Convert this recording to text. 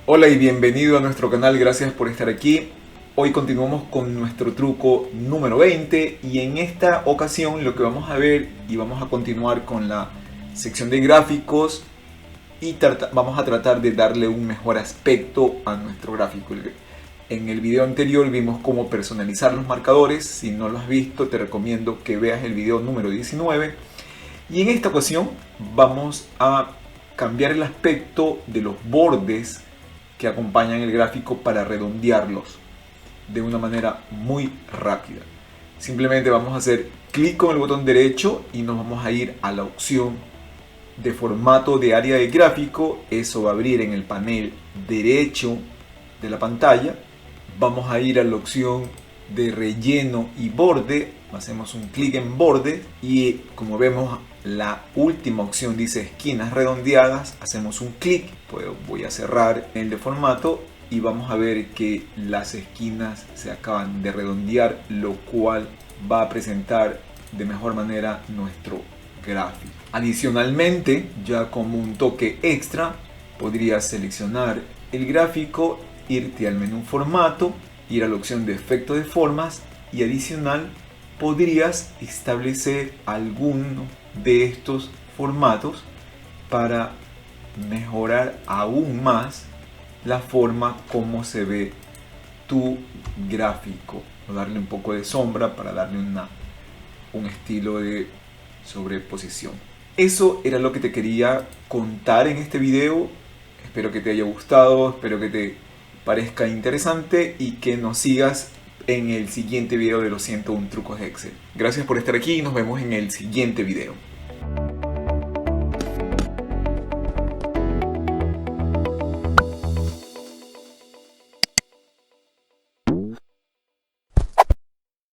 Hola y bienvenido a nuestro canal, gracias por estar aquí. Hoy continuamos con nuestro truco número 20 y en esta ocasión lo que vamos a ver y vamos a continuar con la sección de gráficos y vamos a tratar de darle un mejor aspecto a nuestro gráfico. En el video anterior vimos cómo personalizar los marcadores. Si no lo has visto, te recomiendo que veas el video número 19. Y en esta ocasión vamos a cambiar el aspecto de los bordes que acompañan el gráfico para redondearlos de una manera muy rápida. Simplemente vamos a hacer clic con el botón derecho y nos vamos a ir a la opción de formato de área de gráfico. Eso va a abrir en el panel derecho de la pantalla. Vamos a ir a la opción de relleno y borde. Hacemos un clic en borde y como vemos la última opción dice esquinas redondeadas. Hacemos un clic, pues voy a cerrar el de formato y vamos a ver que las esquinas se acaban de redondear, lo cual va a presentar de mejor manera nuestro gráfico. Adicionalmente, ya como un toque extra, podrías seleccionar el gráfico, irte al menú formato, ir a la opción de efecto de formas y adicional podrías establecer alguno de estos formatos para mejorar aún más la forma como se ve tu gráfico, o darle un poco de sombra para darle un estilo de sobreposición. Eso era lo que te quería contar en este video. Espero que te haya gustado, espero que te parezca interesante y que nos sigas en el siguiente video de los 101 trucos de Excel. Gracias por estar aquí y nos vemos en el siguiente video.